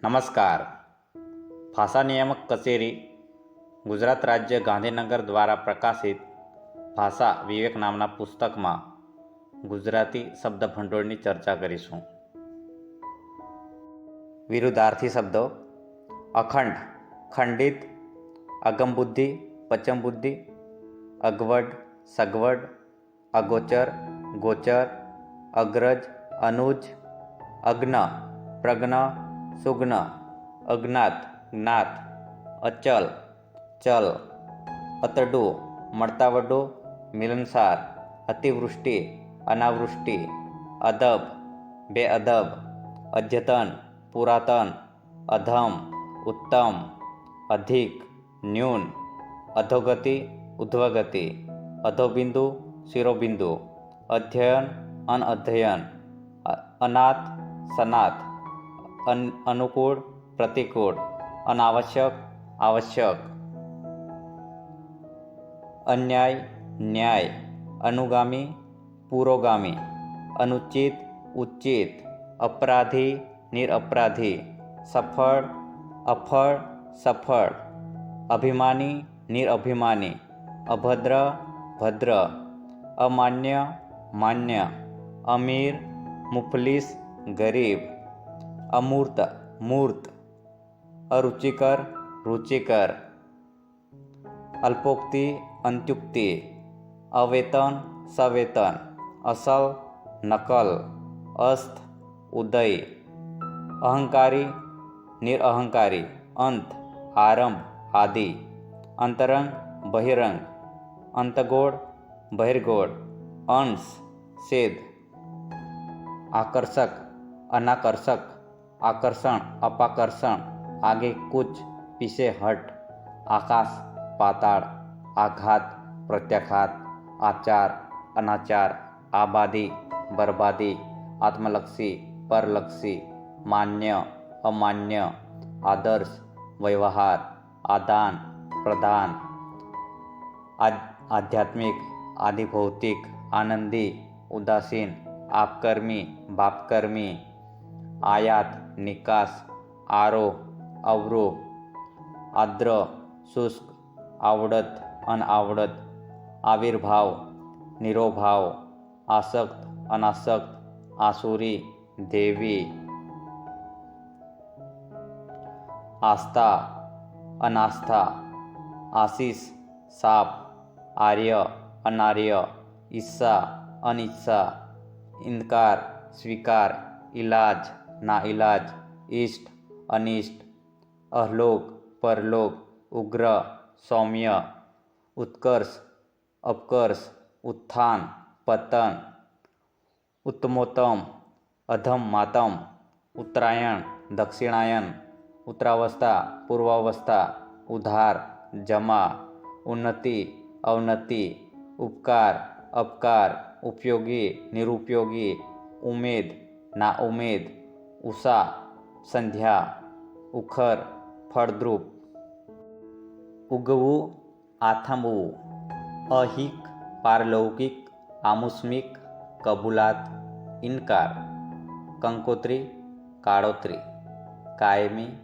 નમસ્કાર. ભાષા નિયામક કચેરી ગુજરાત રાજ્ય ગાંધીનગર દ્વારા પ્રકાશિત ભાષા વિવેક નામના પુસ્તકમાં ગુજરાતી શબ્દ ભંડોળની ચર્ચા કરીશું. વિરુદ્ધાર્થી શબ્દો: અખંડ, ખંડિત, અગમબુદ્ધિ, પચમબુદ્ધિ, અગવડ, સગવડ, અગોચર, ગોચર, અગ્રજ, અનુજ, અગ્ન, પ્રજ્ઞ, સુગ્ન, અજ્ઞાત, જ્ઞાત, અચલ, ચલ, અતડું, મળતાવડું, મિલનસાર, અતિવૃષ્ટિ, અનાવૃષ્ટિ, અદબ, બેઅદબ, અદ્યતન, પુરાતન, અધમ, ઉત્તમ, અધિક, ન્યૂન, અધોગતિ, ઉધ્વગતિ, અધોબિંદુ, શિરોબિંદુ, અધ્યયન, અનઅધ્યયન, અનાથ, સનાથ, અનુકૂળ, પ્રતિકૂળ, અનાવશ્યક, આવશ્યક, અન્યાય, ન્યાય, અનુગામી, પુરોગામી, અનુચિત, ઉચિત, અપરાધી, નિરપરાધી, સફળ, અફળ, સફળ, અભિમાની, નિરઅભિમાની, અભદ્ર, ભદ્ર, અમાન્ય, માન્ય, અમીર, મુફલિસ, ગરીબ, અમૂર્ત, મૂર્ત, અરુચિકર, રુચિકર, અલ્પોક્તિ, અંત્યુક્તિ, અવેતન, સવેતન, અસલ, નકલ, અસ્ત, ઉદય, અહંકારી, નિરઅહંકારી, અંત, આરંભ, આદિ, અંતરંગ, બહિરંગ, અંતગોળ, બહિર્ગોળ, અંશ, છેદ, આકર્ષક, અનાકર્ષક, આકર્ષણ, અપાકર્ષણ, આગે કૂચ, પીછે હટ, આકાશ, પાતાળ, આઘાત, પ્રત્યાઘાત, આચાર, અનાચાર, આબાદી, બરબાદી, આત્મલક્ષી, પરલક્ષી, માન્ય, અમાન્ય, આદર્શ, વ્યવહાર, આદાન, પ્રદાન, આધ્યાત્મિક, આદિભૌતિક, આનંદી, ઉદાસીન, આપકર્મી, બાપકર્મી, આયાત, નિકાસ, આરોહ, અવરોહ, આદ્ર, શુષ્ક, આવડત, અનાવડત, આવિર્ભાવ, નિરોભાવ, આસક્ત, અનાસક્ત, આસુરી, દેવી, આસ્થા, અનાસ્થા, આશીષ, શાપ, આર્ય, અનાર્ય, ઈચ્છા, અનિચ્છા, ઇનકાર, સ્વીકાર, ઇલાજ, નાઇલાજ, ઇષ્ટ, અનિષ્ટ, અહલોક, પરલોક, ઉગ્ર, સૌમ્ય, ઉત્કર્ષ, અપકર્ષ, ઉત્થાન, પતન, ઉત્તમોત્તમ, અધમ માતમ, ઉત્તરાયણ, દક્ષિણાયન, ઉત્તરાવસ્થા, પૂર્વાવસ્થા, ઉધાર, જમા, ઉન્નતિ, અવનતિ, ઉપકાર, અપકાર, ઉપયોગી, નિરુપયોગી, ઉમેદ, નાઉમેદ, ઉષા, સંધ્યા, ઉખર, ફળદ્રુપ, ઉગવું, આથમવું, અહિક, પારલૌકિક, આમુસ્મિક, કબૂલાત, ઇનકાર, કંકોત્રી, કાળોતરી, કાયમી,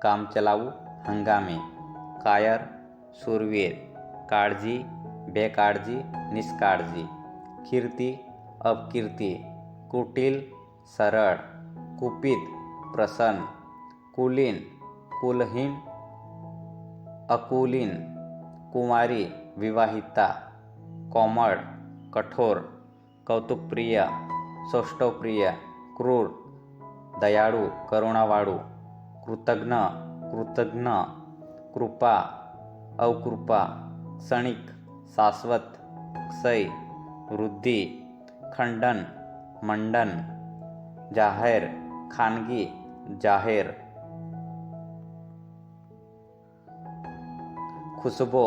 કામચલાઉ, હંગામી, કાયર, શૂરવીર, કાળજી, બેકાળજી, નિષ્કાળજી, કીર્તિ, અપકીર્તિ, કુટિલ, સરળ, કુપિત, પ્રસન્ન, કુલીન, કુલહીન, અકુલીન, કુમારી, વિવાહિતા, કોમળ, કઠોર, કૌતુકપ્રિય, સૌષ્ઠવપ્રિય, ક્રૂર, દયાળુ, કરુણાવાળું, કૃતજ્ઞ, કૃતજ્ઞ, કૃપા, અવકૃપા, ક્ષણિક, શાશ્વત, ક્ષય, વૃદ્ધિ, ખંડન, મંડન, જાહેર, ખાનગી, જાહેર, ખુશબો,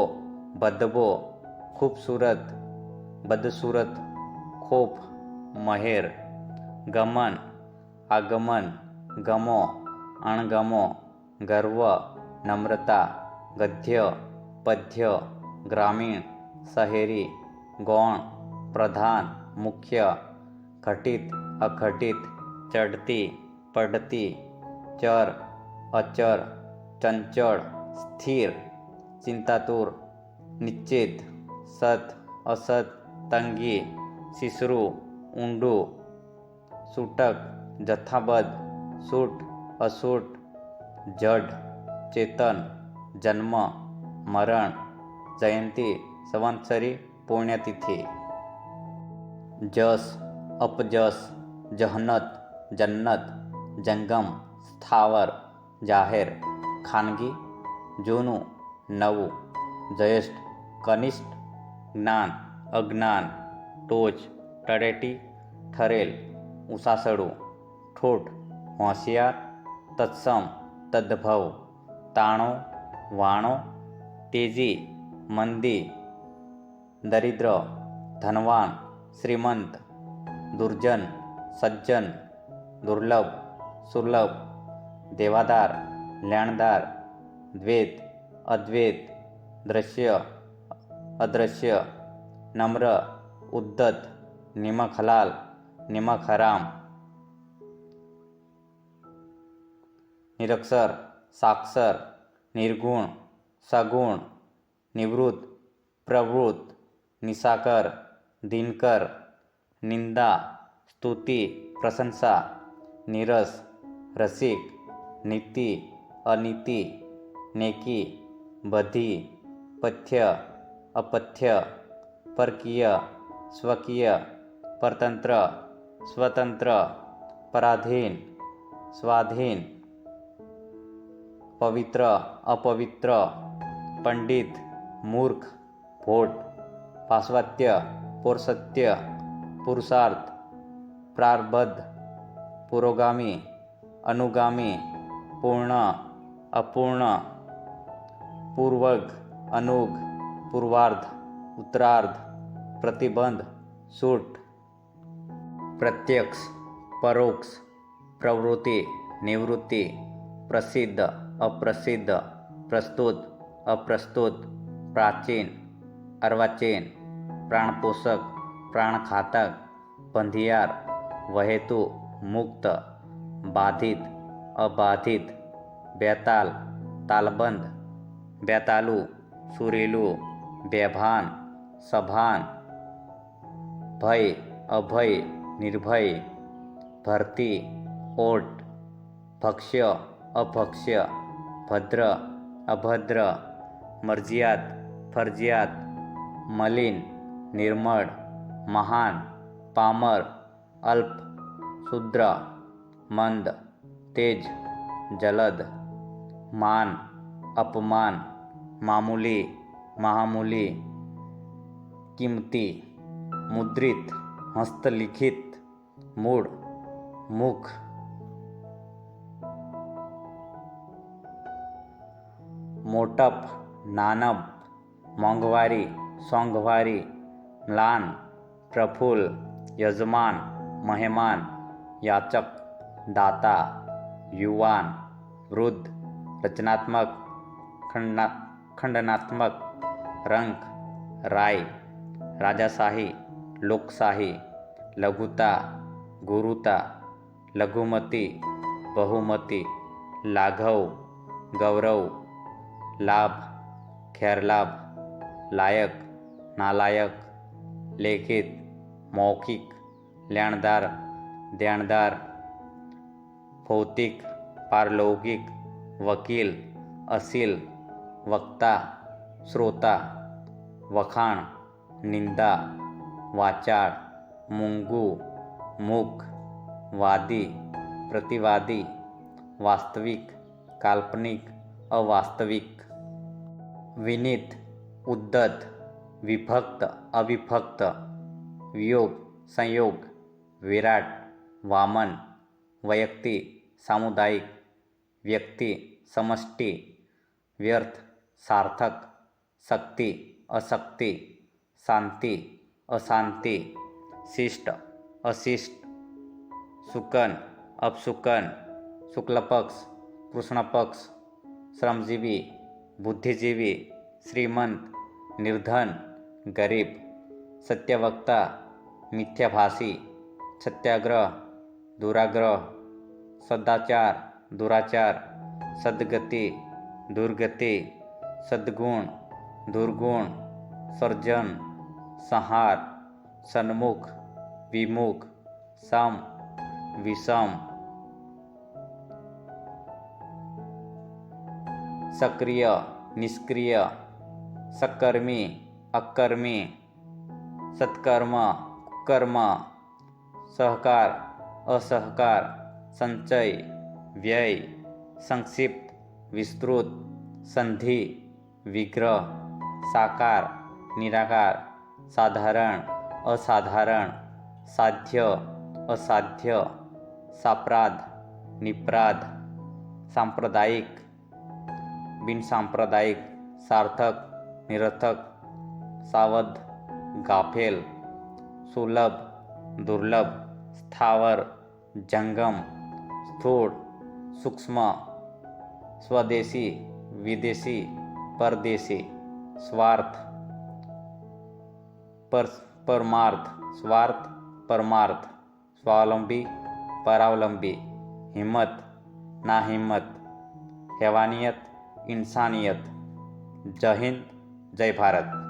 બદબો, ખૂબસૂરત, બદસૂરત, ખોફ, મહેર, ગમન, આગમન, ગમો, અણગમો, ગર્વ, નમ્રતા, ગદ્ય, પદ્ય, ગ્રામીણ, શહેરી, ગૌણ, પ્રધાન, મુખ્ય, ઘટિત, અઘટિત, ચડતી, પડતી, ચર, अचर, चंचल, स्थिर, चिंतातुर, निश्चित, सत, असत, तंगी, सिसरू, ઊંડું, સૂટક, જથ્થાબદ્ધ, સૂટ, અસૂટ, જડ, ચેતન, જન્મ, મરણ, જયંતી, સંવત્સરી, પુણ્યતિથિ. જસ, અપજસ, જહનત, જન્નત, જંગમ, સ્થાવર, જાહેર, ખાનગી, જૂનું, નવું, જ્યેષ્ઠ, કનિષ્ઠ, જ્ઞાન, અજ્ઞાન, ટોચ, તળેટી, ઠરેલ, ઉસાસડું, ઠોઠ, હોશિયાર, તત્સમ, તદ્ભવ, તાણો, વાણો, તેજી, મંદી, દરિદ્ર, ધનવાન, શ્રીમંત, દુર્જન, સજ્જન, દુર્લભ, સુલભ, દેવાદાર, લેણદાર, દ્વૈત, અદ્વૈત, દ્રશ્ય, અદ્રશ્ય, નમ્ર, ઉદ્ધત, નિમક હલાલ, નિમક હરામ, નિરક્ષર, સાક્ષર, નિર્ગુણ, સગુણ, નિવૃત્ત, પ્રવૃત્ત, નિશાકર, દિનકર, નિંદા, સ્તુતિ, પ્રશંસા, નીરસ, રસિક, નીતિ, અનીતિ, નેકી, બધી, પથ્ય, અપથ્ય, પરકીય, સ્વકીય, પરતંત્ર, સ્વતંત્ર, પરાધીન, સ્વાધીન, પવિત્ર, અપવિત્ર, પંડિત, મૂર્ખ, ભોટ, પાશ્વાત્ય, પૌરસત્ય, પુરુષાર્થ, પ્રારબ્ધ, પુરોગામી, અનુગામી, પૂર્ણ, અપૂર્ણ, પૂર્વગ, અનુગ, પૂર્વાર્ધ, ઉત્તરાર્ધ, પ્રતિબંધ, છૂટ. પ્રત્યક્ષ, પરોક્ષ, પ્રવૃત્તિ, નિવૃત્તિ, પ્રસિદ્ધ, અપ્રસિદ્ધ, પ્રસ્તુત, અપ્રસ્તુત, પ્રાચીન, અર્વાચીન, પ્રાણપોષક, પ્રાણઘાતક, બંધિયાર, વહેતુ, મુક્ત, બાધિત, અબાધિત, બેતાલ, તાલબંધ, બેતાલુ, સુરીલું, બેભાન, સભાન, ભય, અભય, નિર્ભય, ભરતી, ઓટ, ભક્ષ્ય, અભક્ષ્ય, ભદ્ર, અભદ્ર, મરજિયાત, ફરજિયાત, મલિન, નિર્મળ, મહાન, પામર, અલ્પ, શુદ્ર, મંદ, તેજ, જલદ, માન, અપમાન, મામૂલી, મહામૂલી, કિંમતી, મુદ્રિત, હસ્તલિખિત, મૂળ, મુખ, મોટપ, નાનપ, મોંઘવારી, સોંઘવારી, મ્લાન, પ્રફુલ્લ, યજમાન, મહેમાન, યાચક, દાતા, યુવાન, વૃદ્ધ, રચનાત્મક, ખંડનાત્મક, રંક, રાય, રાજાશાહી, લોકશાહી, લઘુતા, ગુરુતા, લઘુમતી, બહુમતી, લાઘવ, ગૌરવ, લાભ, ખેરલાભ, લાયક, નાલાયક, લેખિત, મૌખિક, લેણદાર, દેણદાર, ભૌતિક, પારલૌકિક, વકીલ, અસીલ, વક્તા, શ્રોતા, વખાણ, નિંદા, વાચાળ, મૂંગું, મૂક, વાદી, પ્રતિવાદી, વાસ્તવિક, કાલ્પનિક, અવાસ્તવિક, વિનીત, ઉદ્ધત, વિભક્ત, અવિભક્ત, વિયોગ, સંયોગ, વિરાટ, વામન, વૈયક્તિ, સામુદાયિક, વ્યક્તિ, સમષ્ટિ, વ્યર્થ, સાર્થક, શક્તિ, અશક્તિ, શાંતિ, અશાંતિ, શિષ્ટ, અશિષ્ટ, શુકન, અપશુકન, શુક્લપક્ષ, કૃષ્ણપક્ષ, શ્રમજીવી, બુદ્ધિજીવી, શ્રીમંત, નિર્ધન, ગરીબ, સત્યવક્તા, મિથ્યાભાષી, સત્યાગ્રહ, દુરાગ્રહ, સદાચાર, દુરાચાર, सद्गति, दुर्गति, सद्गुण, दुर्गुण, सर्जन, संहार, सन्मुख, विमुख, सम, विषम, सक्रिय, निष्क्रिय, सकर्मी, अकर्मी, सत्कर्म, कुकर्म, सहकार, असहकार, संचय, व्यय, संक्षिप्त, विस्तृत, संधि, विग्रह, साकार, निराकार, साधारण, असाधारण, साध्य, असाध्य, साप्राद, निप्राद, सांप्रदायिक, बिनसांप्रदायिक, सार्थक, निरर्थक, सावध, गाफेल, सुलभ, दुर्लभ, स्थावर, जंगम, स्थूल, सूक्ष्म, स्वदेशी, विदेशी, परदेशी, स्वार्थ, परमार्थ, स्वार्थ, परमार्थ, स्वावलंबी, परावलंबी, हिम्मत, नाहिम्मत, हैवानियत, इंसानियत। जय हिंद, जय भारत।